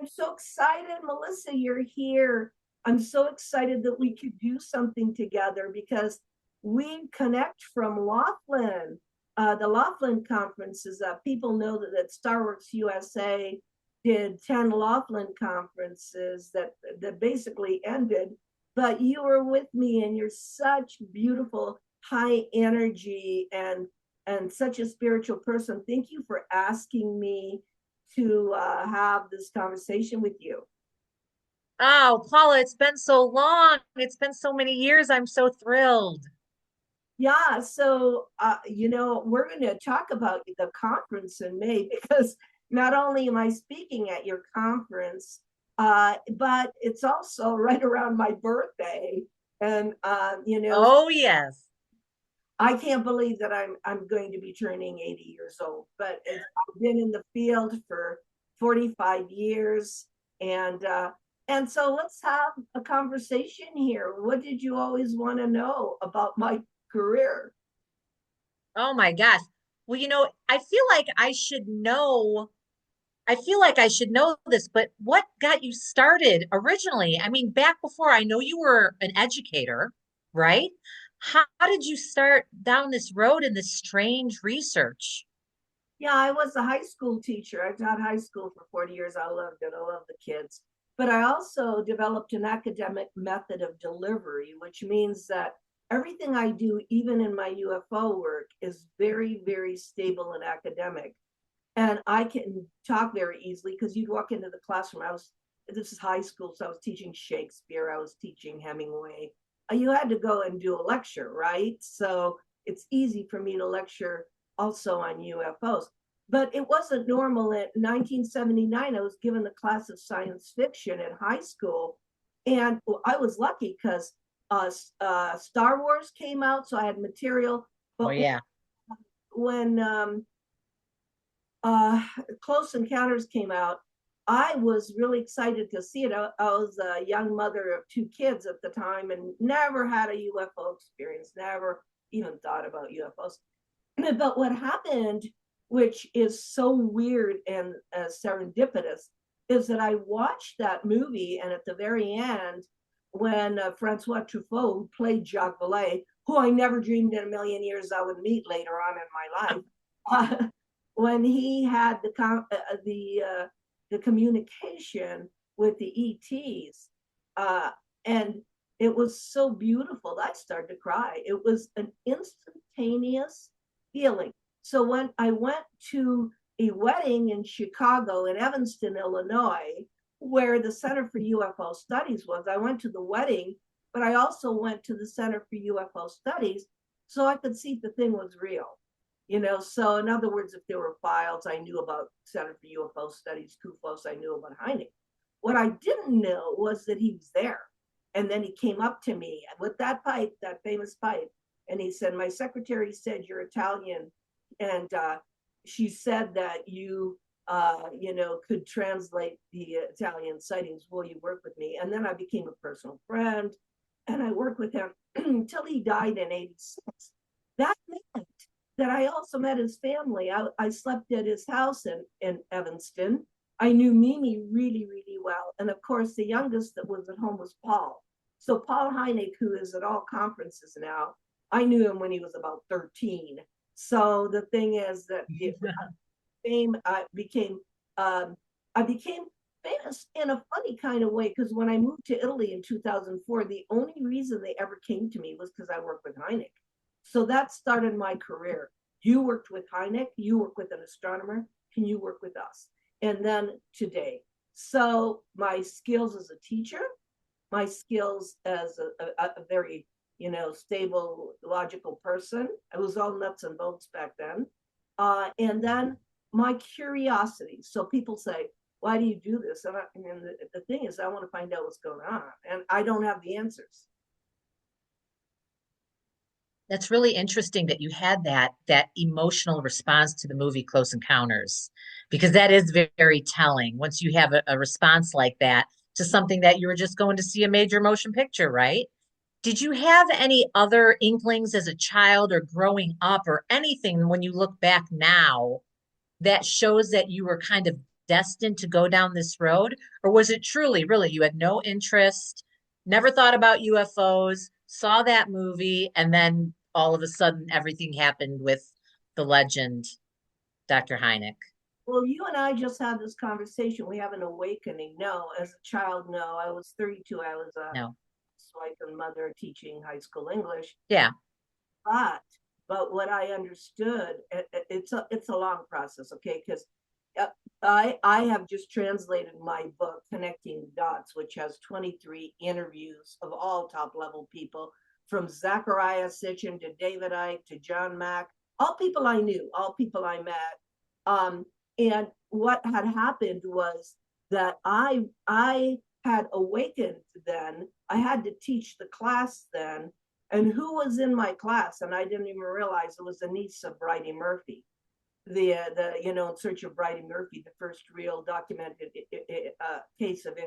I'm so excited, Melissa, you're here. I'm so excited that we could do something together because we connect from Laughlin. The Laughlin conferences, people know that StarworksUSA USA did 10 Laughlin conferences that basically ended. But you were with me, and you're such beautiful, high energy, and such a spiritual person. Thank you for asking me to have this conversation with you. Oh, Paula, it's been so long. It's been so many years. I'm so thrilled. Yeah, so we're going to talk about the conference in May because not only am I speaking at your conference, but it's also right around my birthday, and Oh, yes. I can't believe that I'm going to be turning 80 years old. But I've been in the field for 45 years, and so let's have a conversation here. What did you always want to know about my career? Oh my gosh. Well, I feel like I should know this, but what got you started originally? I mean, back before I know you were an educator, right? How did you start down this road in this strange research? Yeah, I was a high school teacher. I taught high school for 40 years. I loved it. I love the kids. But I also developed an academic method of delivery, which means that everything I do, even in my UFO work, is very, very stable and academic. And I can talk very easily because you'd walk into the classroom. This is high school, so I was teaching Shakespeare, I was teaching Hemingway. You had to go and do a lecture, right? So it's easy for me to lecture also on UFOs. But it wasn't normal. In 1979, I was given a class of science fiction in high school. And I was lucky because Star Wars came out, so I had material. Oh, But yeah. when uh, Close Encounters came out, I was really excited to see it. I was a young mother of two kids at the time and never had a UFO experience, never even thought about UFOs. But what happened, which is so weird and serendipitous, is that I watched that movie, and at the very end, when Francois Truffaut, who played Jacques Vallée, who I never dreamed in a million years I would meet later on in my life, when he had the communication with the ETs, and it was so beautiful that I started to cry. It was an instantaneous feeling. So when I went to a wedding in Chicago, in Evanston, Illinois, where the Center for UFO Studies was, I went to the wedding, but I also went to the Center for UFO Studies so I could see if the thing was real. So in other words, if there were files, I knew about Center for UFO Studies, CUFOS, I knew about Hynek. What I didn't know was that he was there. And then he came up to me with that pipe, that famous pipe, and he said, "My secretary said you're Italian, and she said that could translate the Italian sightings. Will you work with me?" And then I became a personal friend, and I worked with him until he died in '86. That meant that I also met his family. I slept at his house in Evanston. I knew Mimi really, really well. And of course, the youngest that was at home was Paul. So Paul Hynek, who is at all conferences now, I knew him when he was about 13. So the thing is that fame I became famous in a funny kind of way because when I moved to Italy in 2004, the only reason they ever came to me was because I worked with Hynek. So that started my career. You worked with Hynek, you work with an astronomer, can you work with us? And then today. So my skills as a teacher, my skills as a very, stable, logical person. It was all nuts and bolts back then. And then my curiosity. So people say, why do you do this? And the thing is, I want to find out what's going on. And I don't have the answers. That's really interesting that you had that emotional response to the movie Close Encounters, because that is very telling once you have a response like that to something that you were just going to see a major motion picture, right? Did you have any other inklings as a child or growing up or anything when you look back now that shows that you were kind of destined to go down this road? Or was it truly, really, you had no interest, never thought about UFOs, saw that movie, and then all of a sudden everything happened with the legend, Dr. Hynek? Well, you and I just had this conversation. We have an awakening. No, as a child, no. I was 32. I was a No. wife and mother teaching high school English. Yeah. But but what I understood, it's a long process, okay? Because I have just translated my book Connecting Dots, which has 23 interviews of all top level people, from Zachariah Sitchin to David Icke to John Mack, all people I knew, all people I met. And what had happened was that I had awakened then. I had to teach the class then, and who was in my class? And I didn't even realize it was a niece of Bridie Murphy, the In Search of Bridie Murphy, the first real documented case of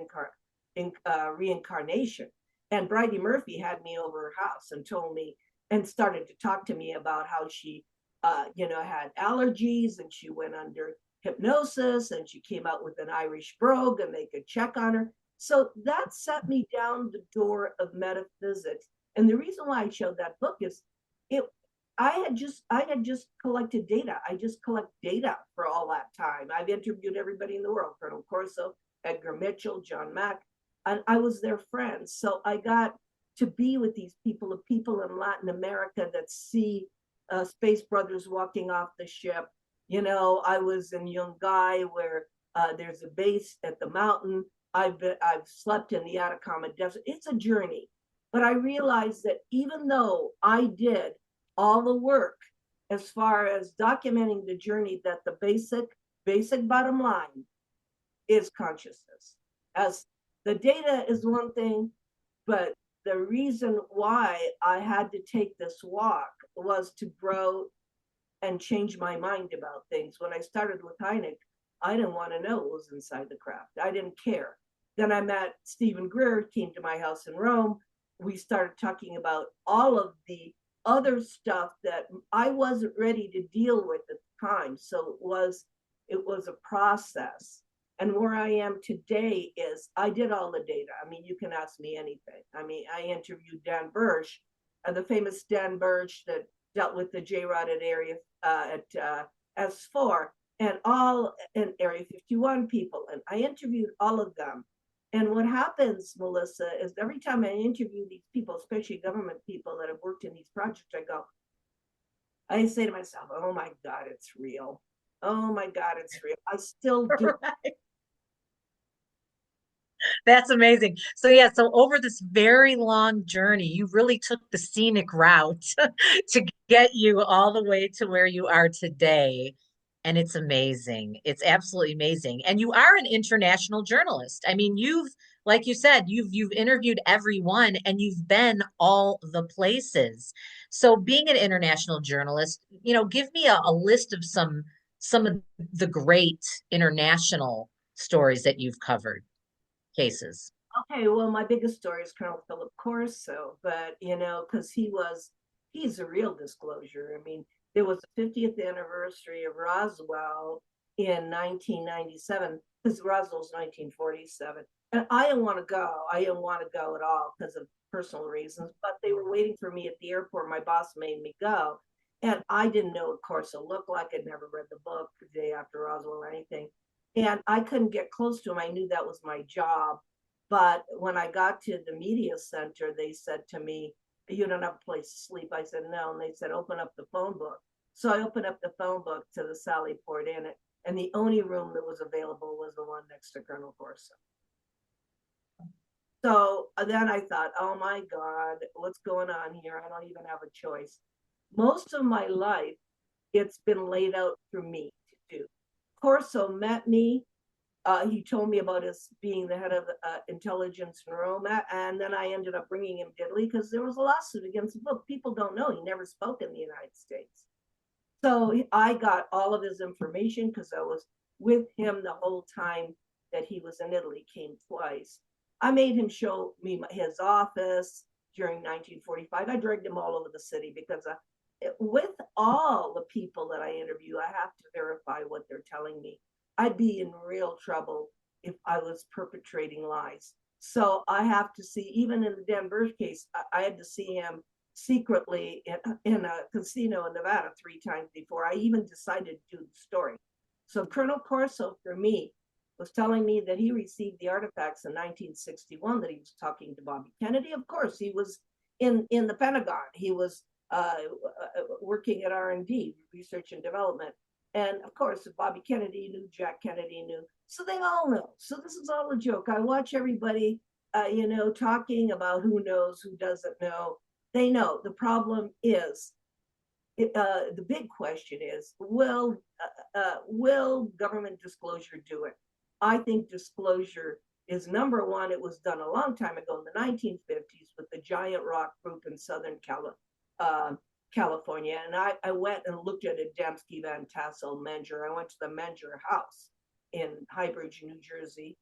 reincarnation. And Bridie Murphy had me over her house and told me and started to talk to me about how she, had allergies, and she went under hypnosis, and she came out with an Irish brogue and they could check on her. So that set me down the door of metaphysics. And the reason why I showed that book is it I had just collected data. I just collect data for all that time. I've interviewed everybody in the world, Colonel Corso, Edgar Mitchell, John Mack, and I was their friend. So I got to be with these people, the people in Latin America that see space brothers walking off the ship. I was in Yungay, where there's a base at the mountain. I've slept in the Atacama Desert. It's a journey, but I realized that even though I did all the work as far as documenting the journey, that the basic bottom line is consciousness. As the data is one thing, but the reason why I had to take this walk was to grow and change my mind about things. When I started with Hynek, I didn't want to know what was inside the craft. I didn't care. Then I met Stephen Greer, came to my house in Rome. We started talking about all of the other stuff that I wasn't ready to deal with at the time. So it was a process. And where I am today is I did all the data. I mean, you can ask me anything. I mean, I interviewed Dan Bursch, the famous Dan Bursch that dealt with the J-Rotted area at S4 and all in Area 51 people. And I interviewed all of them. And what happens, Melissa, is every time I interview these people, especially government people that have worked in these projects, I say to myself, oh my God, it's real. Oh my God, it's real. I still do. Right. That's amazing. So yeah, so over this very long journey, you really took the scenic route to get you all the way to where you are today. And it's amazing. It's absolutely amazing. And you are an international journalist. I mean, like you said, you've interviewed everyone and you've been all the places. So being an international journalist, give me a list of some of the great international stories that you've covered, cases. Okay, well, my biggest story is Colonel Philip Corso, but because he's a real disclosure. I mean, there was the 50th anniversary of Roswell in 1997, because Roswell's 1947. And I didn't want to go. I didn't want to go at all because of personal reasons, but they were waiting for me at the airport. My boss made me go. And I didn't know what Corso looked like. I'd never read the book the day after Roswell or anything. And I couldn't get close to him. I knew that was my job. But when I got to the media center, they said to me, you don't have a place to sleep. I said, no. And they said, open up the phone book. So I opened up the phone book to the Sally Port Inn, and the only room that was available was the one next to Colonel Corso. So then I thought, oh my God, what's going on here? I don't even have a choice. Most of my life, it's been laid out for me to do. Corso met me. He told me about his being the head of intelligence in Rome, and then I ended up bringing him to Italy because there was a lawsuit against the book. People don't know he never spoke in the United States. So I got all of his information because I was with him the whole time that he was in Italy, came twice. I made him show me his office during 1945. I dragged him all over the city because with all the people that I interview, I have to verify what they're telling me. I'd be in real trouble if I was perpetrating lies. So I have to see, even in the Denver case, I had to see him secretly in a casino in Nevada 3 times before I even decided to do the story. So Colonel Corso, for me, was telling me that he received the artifacts in 1961, that he was talking to Bobby Kennedy. Of course, he was in the Pentagon. He was working at R&D, research and development. And of course, Bobby Kennedy knew, Jack Kennedy knew. So they all know. So this is all a joke. I watch everybody, talking about who knows, who doesn't know. They know. The problem is, the big question is, will government disclosure do it? I think disclosure is number one. It was done a long time ago in the 1950s with the Giant Rock Group in Southern California. And I went and looked at Adamski Van Tassel Menger. I went to the Menger house in Highbridge, New Jersey,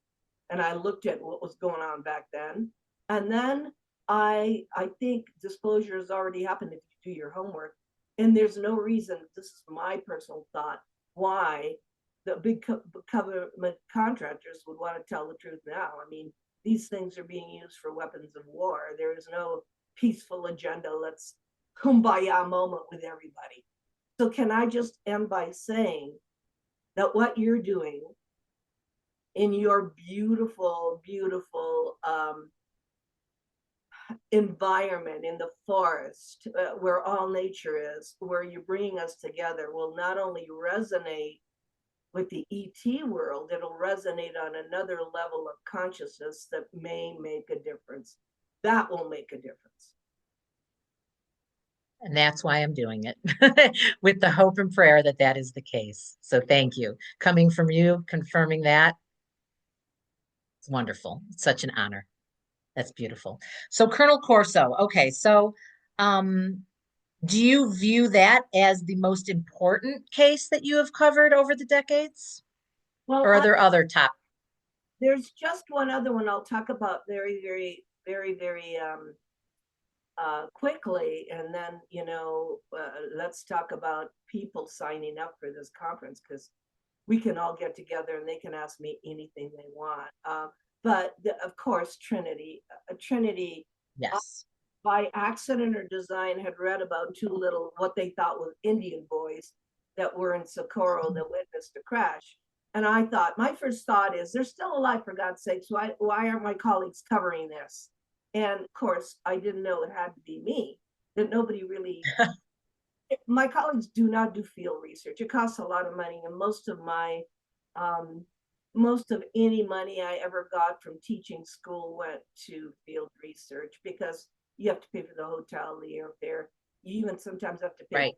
and I looked at what was going on back then. And then I think disclosure has already happened if you do your homework. And there's no reason, this is my personal thought, why the big government contractors would want to tell the truth now. I mean, these things are being used for weapons of war. There is no peaceful agenda. Let's kumbaya moment with everybody. So can I just end by saying that what you're doing in your beautiful, beautiful environment in the forest, where all nature is, where you're bringing us together, will not only resonate with the ET world, it'll resonate on another level of consciousness that may make a difference. That will make a difference. And that's why I'm doing it with the hope and prayer that that is the case. So thank you. Coming from you, confirming that, it's wonderful. It's such an honor. That's beautiful. So Colonel Corso, okay, so do you view that as the most important case that you have covered over the decades? Well, Or are there other top? there's just one other one I'll talk about very, very, very, very quickly, and then let's talk about people signing up for this conference, because we can all get together and they can ask me anything they want. But of course, Trinity, Yes. by accident or design, had read about two little, what they thought were Indian boys that were in Socorro that witnessed a crash. And I thought, my first thought is, they're still alive, for God's sakes. Why aren't my colleagues covering this? And of course, I didn't know it had to be me, that nobody really, my colleagues do not do field research. It costs a lot of money. And most of any money I ever got from teaching school went to field research, because you have to pay for the hotel, the airfare. You even sometimes have to pay. Right.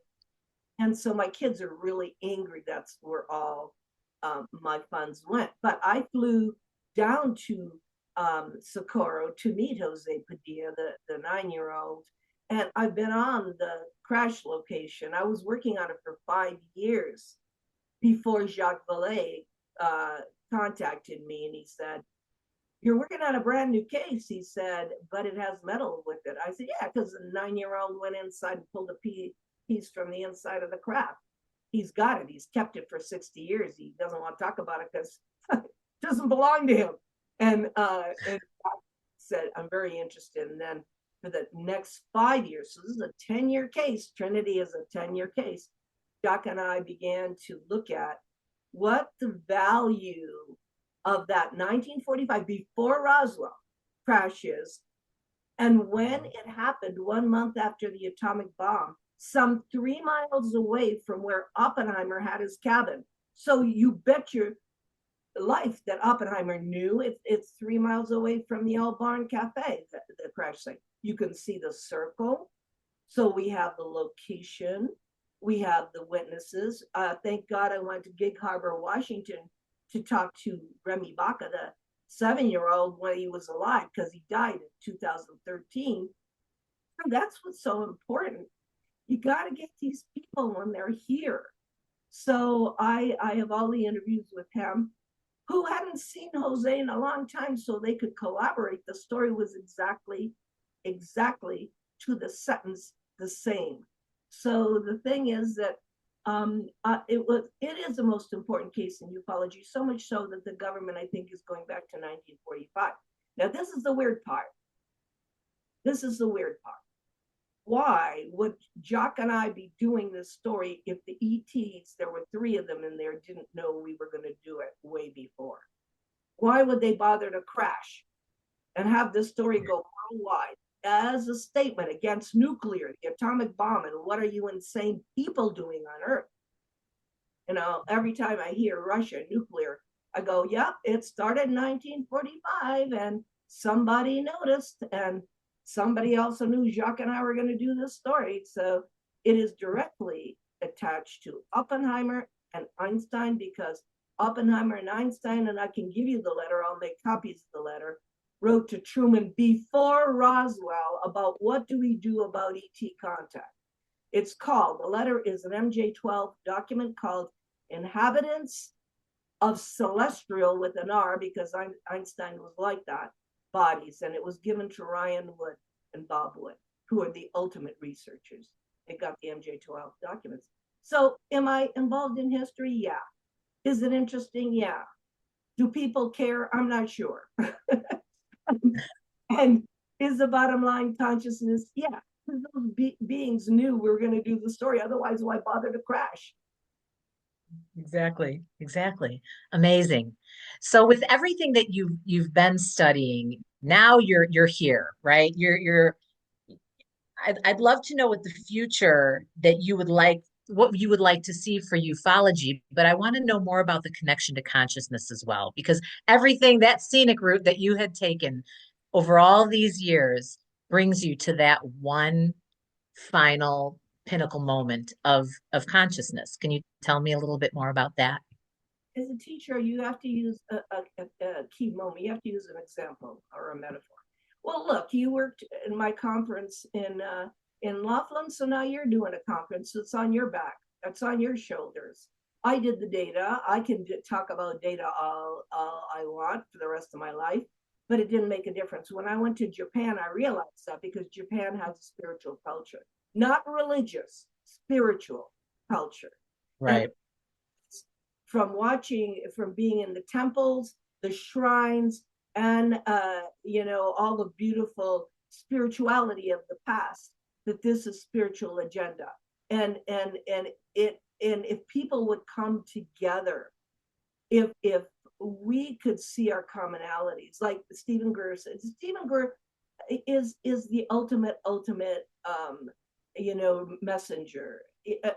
And so my kids are really angry. That's where all my funds went. But I flew down to Socorro to meet Jose Padilla, the 9-year-old. And I've been on the crash location. I was working on it for 5 years before Jacques Vallée contacted me, and he said, "You're working on a brand new case," he said, "but it has metal with it." I said, "Yeah, because the 9-year-old went inside and pulled a piece from the inside of the craft. He's got it. He's kept it for 60 years. He doesn't want to talk about it because it doesn't belong to him." And I said, "I'm very interested." And then for the next 5 years, so this is a 10-year case. Trinity is a 10-year case. Jack and I began to look at what the value of that 1945, before Roswell, crash is. And when it happened 1 month after the atomic bomb, some 3 miles away from where Oppenheimer had his cabin. So you bet your life that Oppenheimer knew it's 3 miles away from the Old Barn Cafe, the crash site. You can see the circle. So we have the location. We have the witnesses. Thank God I went to Gig Harbor, Washington to talk to Remy Baca, the 7-year-old, when he was alive, because he died in 2013. And that's what's so important. You got to get these people when they're here. So I have all the interviews with him, who hadn't seen Jose in a long time, so they could collaborate. The story was exactly to the sentence the same. So the thing is that it is the most important case in ufology, so much so that the government, I think, is going back to 1945. Now, this is the weird part. This is the weird part. Why would Jock and I be doing this story if the ETs, there were three of them in there, didn't know we were going to do it way before? Why would they bother to crash and have this story go worldwide as a statement against nuclear, the atomic bomb, and what are you insane people doing on Earth? You know, every time I hear Russia nuclear, I go, yep, it started in 1945 and somebody noticed, and somebody also knew Jacques and I were going to do this story. So it is directly attached to Oppenheimer and Einstein, because Oppenheimer and Einstein, and I can give you the letter, I'll make copies of the letter, wrote to Truman before Roswell about what do we do about ET contact. It's called, the letter is an MJ12 document called Inhabitants of Celestial, with an R, because Einstein was like that, bodies. And it was given to Ryan Wood and Bob Wood, who are the ultimate researchers. They got the MJ12 documents. So am I involved in history? Yeah. Is it interesting? Yeah. Do people care? I'm not sure. And is the bottom line consciousness? Yeah. Those beings knew we were going to do the story. Otherwise, why bother to crash? Exactly. Exactly. Amazing. So with everything that you've been studying, now you're here, right? I'd love to know what the future that you would like, what you would like to see for ufology, but I want to know more about the connection to consciousness as well, because everything, that scenic route that you had taken over all these years brings you to that one final pinnacle moment of consciousness. Can you tell me a little bit more about that? As a teacher, you have to use a key moment. You have to use an example or a metaphor. Well, look, you worked in my conference in Laughlin, so now you're doing a conference. It's on your back. It's on your shoulders. I did the data. I can talk about data all I want for the rest of my life, but it didn't make a difference. When I went to Japan, I realized that, because Japan has a spiritual culture, not religious, spiritual culture. And Right. from being in the temples, the shrines, and all the beautiful spirituality of the past, that this is spiritual agenda. And if people would come together, if we could see our commonalities, like Stephen Greer said. Stephen Greer is the ultimate messenger.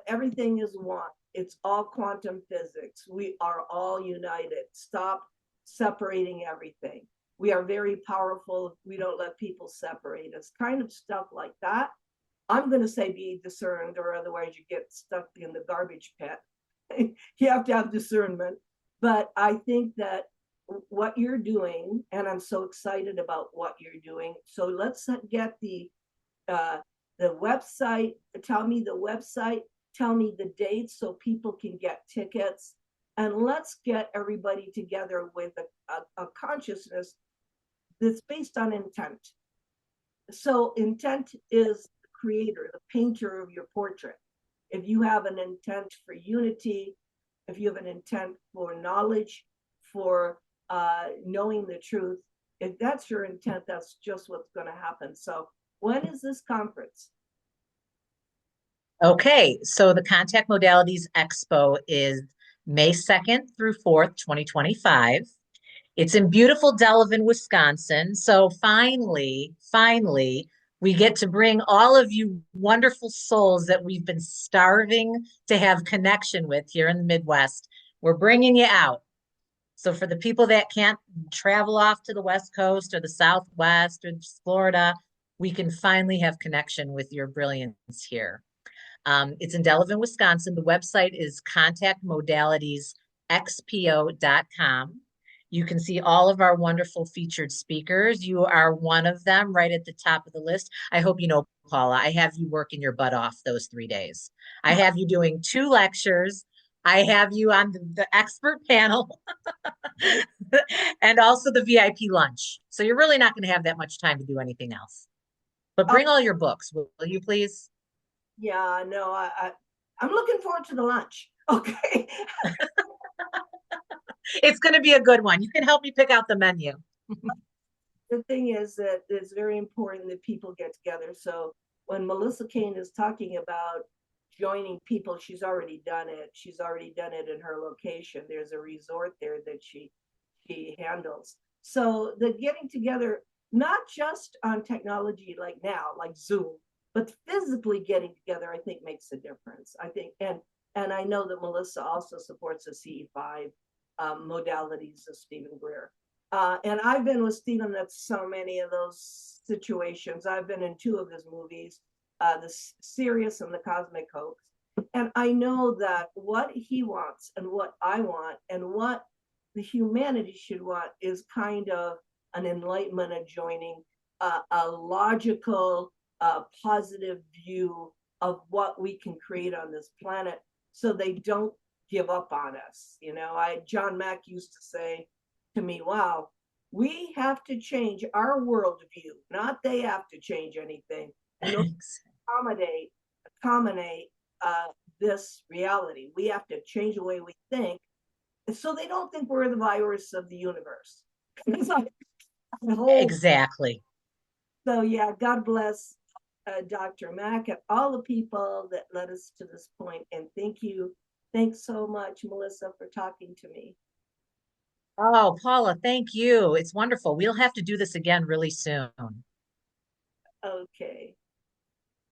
Everything is one. It's all quantum physics. We are all united. Stop separating everything. We are very powerful. We don't let people separate us. Kind of stuff like that. I'm going to say be discerned, or otherwise you get stuck in the garbage pit. You have to have discernment. But I think that what you're doing, and I'm so excited about what you're doing. So let's get the website. Tell me the website. Tell me the dates so people can get tickets. And let's get everybody together with a consciousness that's based on intent. So intent is the creator, the painter of your portrait. If you have an intent for unity, if you have an intent for knowledge, for knowing the truth, if that's your intent, that's just what's going to happen. So when is this conference? Okay, so the Contact Modalities Expo is May 2nd through 4th, 2025. It's in beautiful Delavan, Wisconsin. So finally, we get to bring all of you wonderful souls that we've been starving to have connection with here in the Midwest. We're bringing you out. So for the people that can't travel off to the West Coast or the Southwest or Florida, we can finally have connection with your brilliance here. It's in Delavan, Wisconsin. The website is contactmodalitiesxpo.com. You can see all of our wonderful featured speakers. You are one of them right at the top of the list. I hope you know, Paula, I have you working your butt off those 3 days. I have you doing 2 lectures. I have you on the expert panel and also the VIP lunch. So you're really not going to have that much time to do anything else. But bring all your books, will you please? Yeah, no, I'm looking forward to the lunch. Okay. It's going to be a good one. You can help me pick out the menu. The thing is that it's very important that people get together. So when Melissa Cain is talking about joining people, she's already done it. She's already done it in her location. There's a resort there that she handles. So the getting together, not just on technology like now, like Zoom, but physically getting together, I think makes a difference. I think, and I know that Melissa also supports the CE5 modalities of Stephen Greer. And I've been with Stephen at so many of those situations. I've been in two of his movies, the Serious and the Cosmic Hoax. And I know that what he wants and what I want and what the humanity should want is kind of an enlightenment of joining a logical, positive view of what we can create on this planet so they don't give up on us. You know, John Mack used to say to me, wow, we have to change our worldview, not they have to change anything in order to accommodate this reality. We have to change the way we think so they don't think we're the virus of the universe. Exactly. So yeah, God bless Dr. Mack and all the people that led us to this point. And thank you. Thanks so much, Melissa, for talking to me. Oh, Paula, thank you. It's wonderful. We'll have to do this again really soon. Okay.